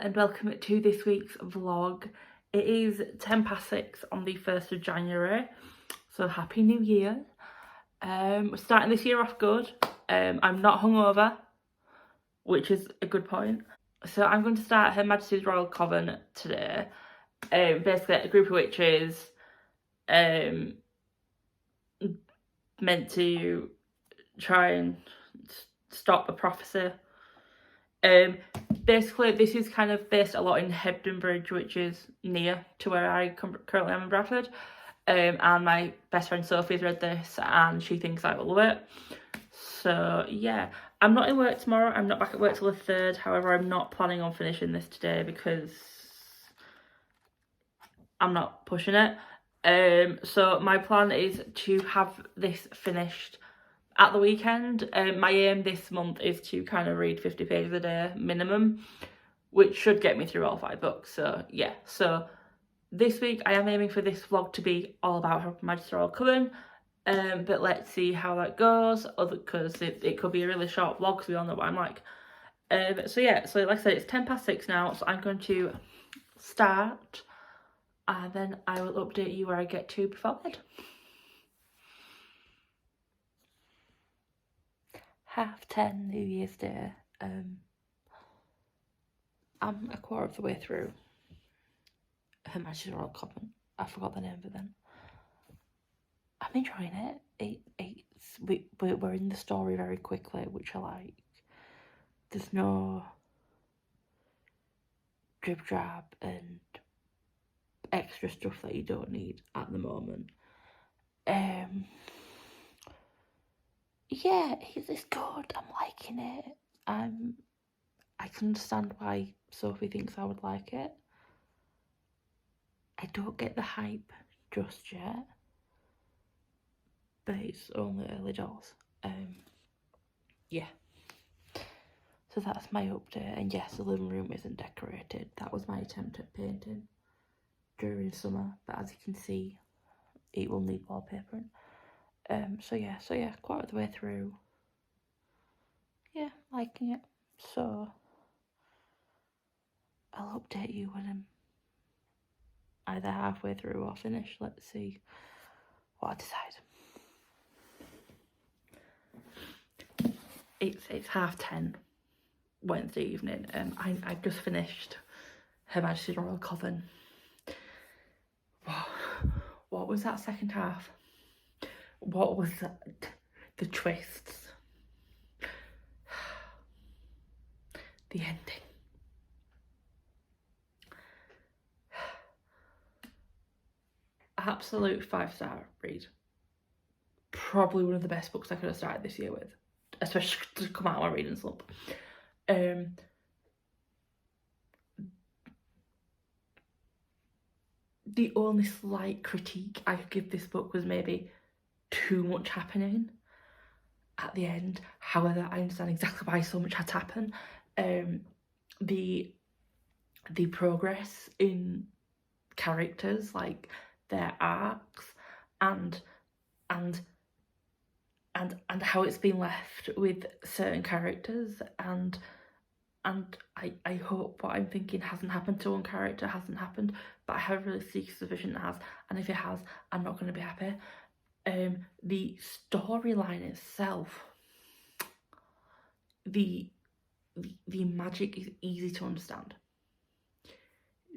and welcome to this week's vlog. It is 6:10 on the 1st of January, so happy new year. We're starting this year off good. I'm not hungover, which is a good point. So I'm going to start Her Majesty's Royal Coven today. Basically a group of witches meant to try and stop a prophecy. Basically this is kind of based a lot in Hebden Bridge, which is near to where I currently am in Bradford. And my best friend Sophie's read this and she thinks I will love it. So yeah, I'm not in work tomorrow. I'm not back at work till the 3rd. However, I'm not planning on finishing this today because I'm not pushing it. So my plan is to have this finished at the weekend. My aim this month is to kind of read 50 pages a day minimum, which should get me through all 5 books. So yeah, so this week I am aiming for this vlog to be all about Her Majesty's Royal Coven, but let's see how that goes, because it could be a really short vlog because we all know what I'm like. So yeah, so like I said, it's 6:10 now, so I'm going to start and then I will update you where I get to before bed. 10:30 New Year's Day. I'm a quarter of the way through Her Majesty's Royal Coven. I forgot the name of it then. I'm enjoying it. We're in the story very quickly, which I like. There's no drib drab and extra stuff that you don't need at the moment. Yeah, it's good. I'm liking it. I can understand why Sophie thinks I would like it. I don't get the hype just yet, but it's only early doors. Yeah. So that's my update, and yes, the living room isn't decorated. That was my attempt at painting during summer, but as you can see, it will need wallpapering. So yeah, quarter of the way through. Yeah, liking it. So I'll update you when I'm either halfway through or finished. Let's see what I decide. It's 10:30 Wednesday evening. I just finished Her Majesty's Royal Coven. What was that second half? What was that? The twists. The ending. Absolute 5-star read. Probably one of the best books I could have started this year with, especially to come out of my reading slump. The only slight critique I could give this book was maybe too much happening at the end. However, I understand exactly why so much had to happen. The progress in characters, like their arcs, and how it's been left with certain characters, and I hope what I'm thinking hasn't happened to one character hasn't happened, but I have a really sneaky suspicion it has, and if it has, I'm not going to be happy. The storyline itself, the magic is easy to understand.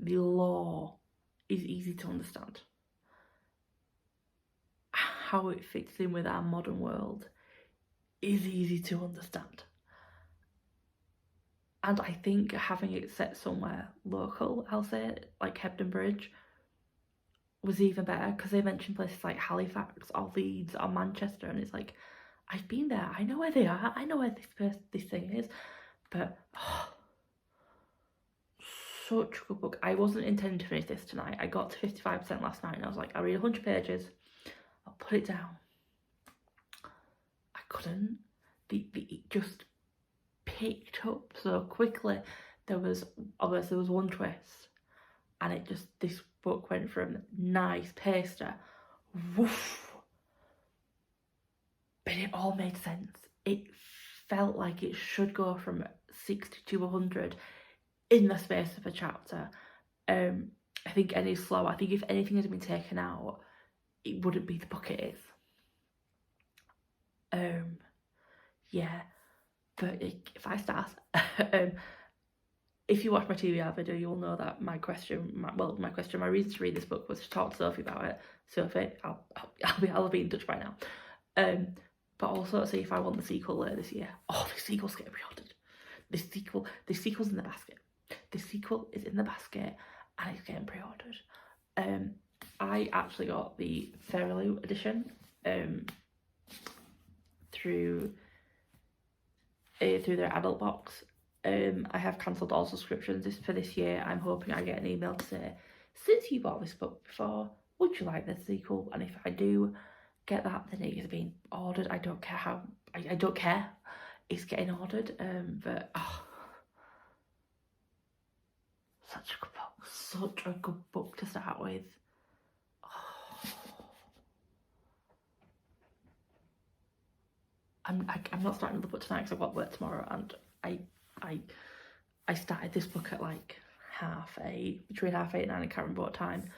The lore is easy to understand. How it fits in with our modern world is easy to understand. And I think having it set somewhere local, I'll say, like Hebden Bridge, was even better, because they mentioned places like Halifax or Leeds or Manchester, and it's like, I've been there, I know where they are, I know where this thing is, but such a good book. I wasn't intending to finish this tonight. I got to 55% last night and I was like, I'll read 100 pages, I'll put it down. I couldn't. It just picked up so quickly. There was one twist, and this book went from nice pace to woof, but it all made sense. It felt like it should go from 60 to 100 in the space of a chapter. I think any slower. I think if anything had been taken out, it wouldn't be the book it is. Yeah, but if I start, if you watch my TBR video, you'll know that my reason to read this book was to talk to Sophie about it. Sophie, I'll be in touch by now. But also see if I want the sequel later this year. Oh, the sequel's getting pre-ordered. The sequel's in the basket. The sequel is in the basket and it's getting pre-ordered. I actually got the Fairly edition through their adult box. I have cancelled all subscriptions for this year. I'm hoping I get an email to say, since you bought this book before, would you like the sequel? And if I do get that, then it is being ordered. I don't care how, I don't care. It's getting ordered. But such a good book. Such a good book to start with. I'm not starting the book tonight because I've got work tomorrow, and I started this book at like between 8:30 and 9. I can't remember what time.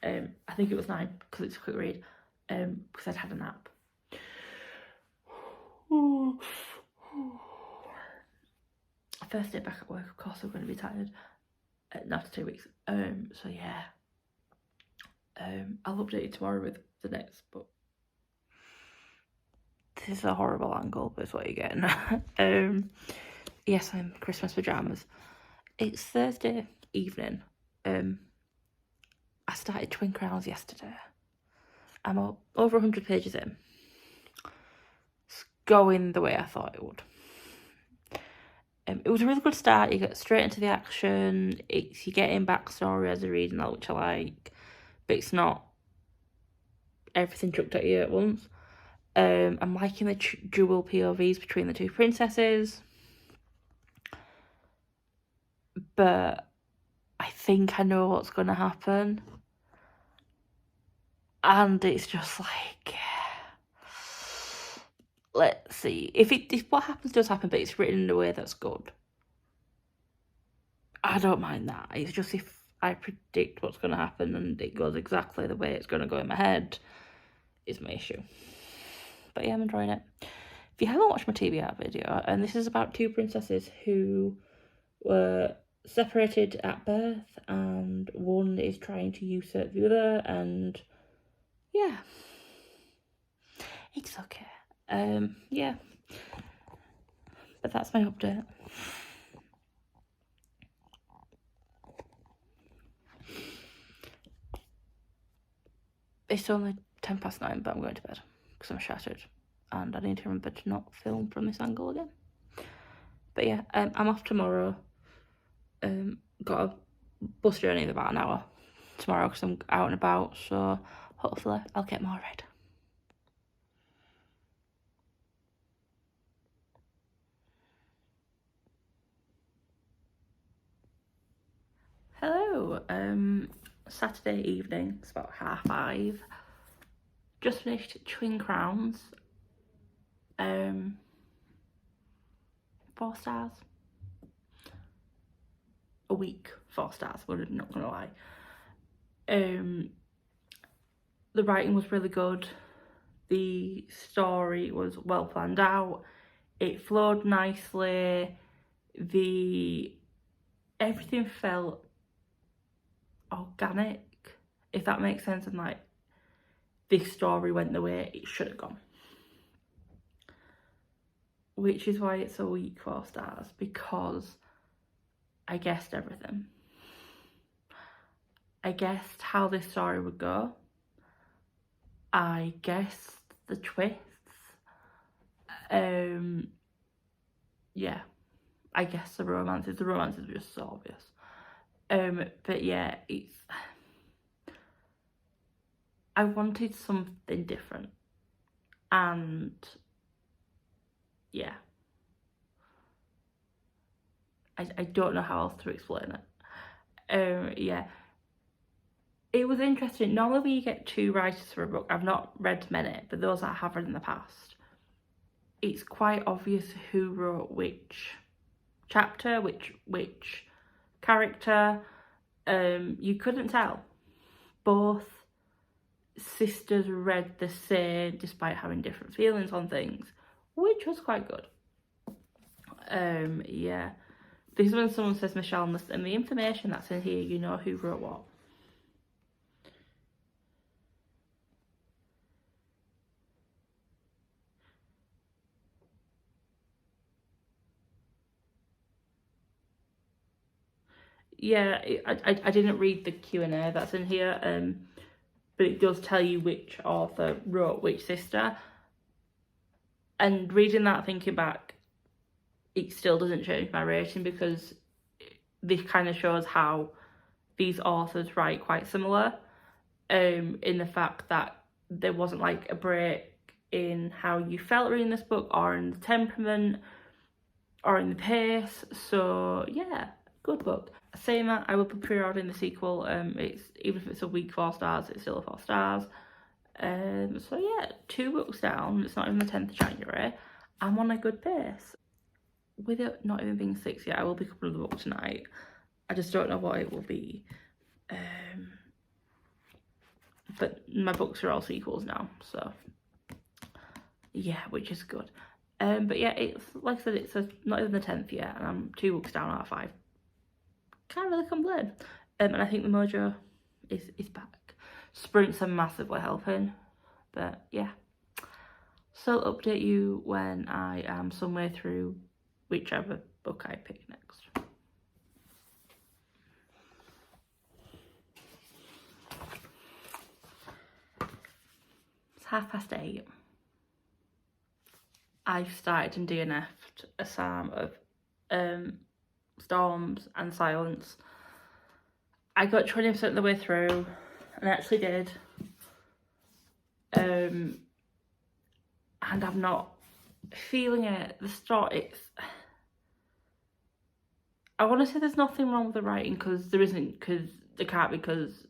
I think it was 9 because it's a quick read. Because I'd had a nap. First day back at work, of course I'm going to be tired. After 2 weeks. So yeah. I'll update you tomorrow with the next book. This is a horrible angle, but it's what you're getting. Yes, I'm Christmas pyjamas. It's Thursday evening. I started Twin Crowns yesterday. I'm over 100 pages in. It's going the way I thought it would. It was a really good start. You get straight into the action. You're getting backstory as you're reading that, which I like. But it's not everything chucked at you at once. I'm liking the dual POVs between the two princesses. But I think I know what's going to happen. And it's just like, let's see. If what happens does happen, but it's written in a way that's good, I don't mind that. It's just if I predict what's going to happen and it goes exactly the way it's going to go in my head, is my issue. But yeah, I'm enjoying it. If you haven't watched my TBR video, and this is about two princesses who were separated at birth, and one is trying to usurp the other, and yeah, it's okay. Yeah, but that's my update. It's only 9:10, but I'm going to bed because I'm shattered and I need to remember to not film from this angle again. But yeah, I'm off tomorrow. Got a bus journey of about an hour tomorrow because I'm out and about, so hopefully I'll get more read. Hello, Saturday evening, it's about 5:30. Just finished Twin Crowns. 4 stars. A week, 4 stars, but I'm not gonna lie. The writing was really good. The story was well planned out. It flowed nicely. Everything felt organic, if that makes sense, and like this story went the way it should have gone. Which is why it's a weak 4 stars, because I guessed everything. I guessed how this story would go. I guessed the twists. Yeah, I guess the romances. The romances were just so obvious. But yeah, I wanted something different, and yeah, I don't know how else to explain it. Yeah, it was interesting. Normally when you get 2 writers for a book, I've not read many, but those that I have read in the past, it's quite obvious who wrote which chapter, which character. You couldn't tell. Both sisters read the same despite having different feelings on things, which was quite good. Yeah. This is when someone says Michelle, and the information that's in here, you know who wrote what. Yeah, I didn't read the Q&A that's in here, but it does tell you which author wrote which sister. And reading that, thinking back, it still doesn't change my rating, because this kind of shows how these authors write quite similar, in the fact that there wasn't like a break in how you felt reading this book, or in the temperament, or in the pace. So yeah, good book. Saying that, I will be pre-ordering the sequel. It's, even if it's a weak 4 stars, it's still a 4 stars. So yeah, 2 books down. It's not even the 10th of January. I'm on a good pace. With it not even being 6 yet, I will pick up another book tonight. I just don't know what it will be. But my books are all sequels now, so yeah, which is good. But yeah, it's like I said, it's not even the 10th yet, and I'm 2 books down out of 5. Can't really complain. And I think the Mojo is back. Sprints are massively helping, but yeah. So I'll update you when I am somewhere through whichever book I pick next. It's 8:30. I've started and DNF'd a psalm of Storms and Silence. I got 20% of the way through, and I actually did. And I'm not feeling it. The start, I want to say there's nothing wrong with the writing, because there isn't, because there can't, because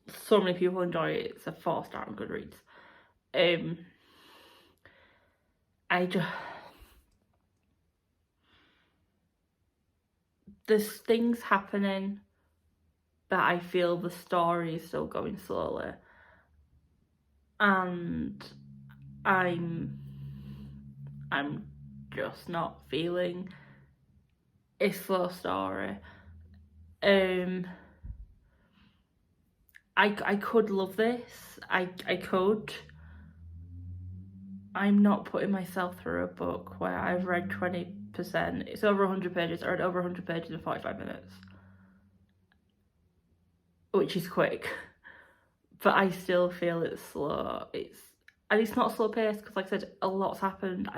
so many people enjoy it. It's a 4-star on Goodreads. There's things happening, but I feel the story is still going slowly, and I'm just not feeling a slow story. I could love this. I could. I'm not putting myself through a book where I've read 20%. It's over 100 pages. I read over 100 pages in 45 minutes. Which is quick. But I still feel it's slow. And it's not slow paced, because like I said, a lot's happened.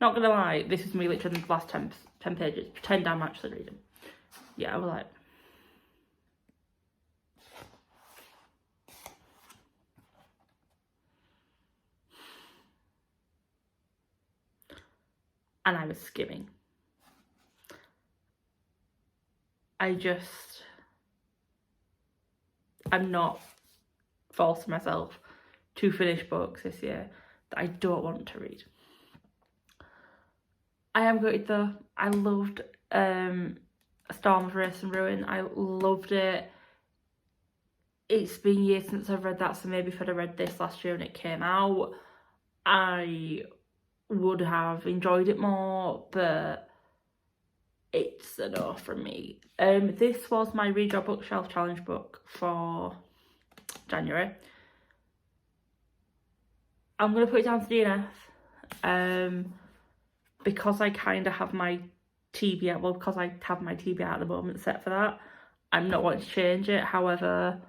Not gonna lie, this is me literally the last 10 pages. Pretend I'm actually reading. Yeah, I was like... And I was skimming. I'm not forcing myself to finish books this year that I don't want to read. I am gutted though. I loved Storms, Race and Ruin. I loved it. It's been years since I've read that, so maybe if I'd have read this last year when it came out, I would have enjoyed it more, but it's a no from me. This was my Read Your Bookshelf challenge book for January. I'm going to put it down to DNF, because I kind of have my TBR, well, because I have my TBR at the moment set for that. I'm not wanting to change it. However,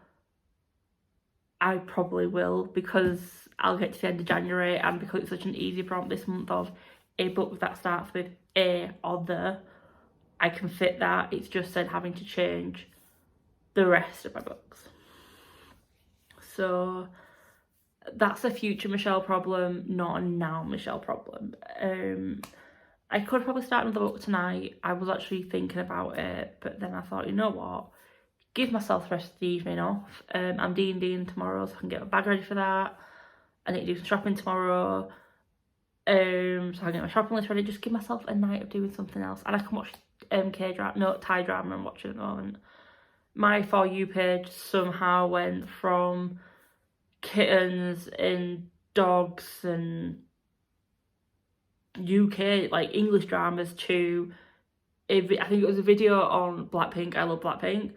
I probably will, because I'll get to the end of January, and because it's such an easy prompt this month of a book that starts with A or the, I can fit that. It's just then having to change the rest of my books. So that's a future Michelle problem, not a now Michelle problem. I could probably start another book tonight. I was actually thinking about it, but then I thought, you know what? Give myself the rest of the evening off. I'm D&Ding tomorrow, so I can get my bag ready for that. I need to do some shopping tomorrow. So I can get my shopping list ready. Just give myself a night of doing something else. And I can watch Thai drama I'm watching at the moment. My For You page somehow went from kittens and dogs and UK, like English dramas, to I think it was a video on Blackpink, I love Blackpink,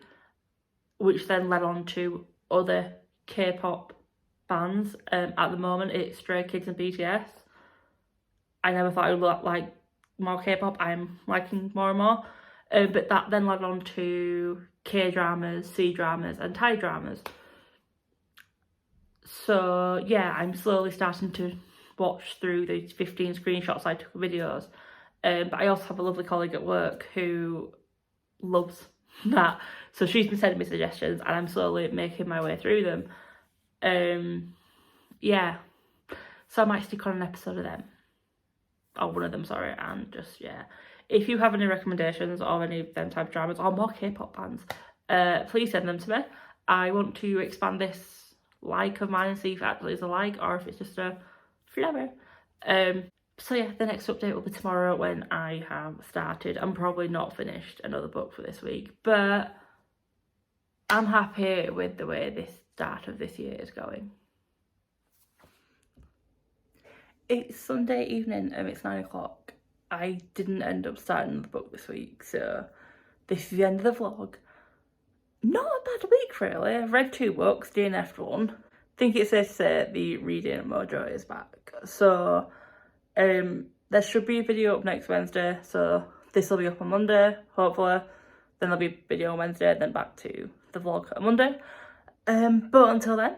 which then led on to other K-pop bands. At the moment it's Stray Kids and BTS. I never thought I would like more K-pop. I'm liking more and more. But that then led on to K-dramas, C-dramas and Thai dramas. So yeah, I'm slowly starting to watch through the 15 screenshots I took of videos. But I also have a lovely colleague at work who loves that. So she's been sending me suggestions and I'm slowly making my way through them. Yeah. So I might stick on an episode of them. Or one of them, sorry, and just, yeah. If you have any recommendations of any of them type of dramas or more K-pop bands, please send them to me. I want to expand this like of mine and see if it actually is a like or if it's just a flower. So yeah, the next update will be tomorrow when I have started. I'm probably not finished another book for this week, but I'm happy with the way this start of this year is going. It's Sunday evening and it's 9 o'clock. I didn't end up starting the book this week, so this is the end of the vlog. Not a bad week really. I've read 2 books, DNF'd one. I think it says the reading Mojo is back. So there should be a video up next Wednesday, so this will be up on Monday, hopefully. Then there'll be a video on Wednesday, then back to the vlog on Monday. But until then,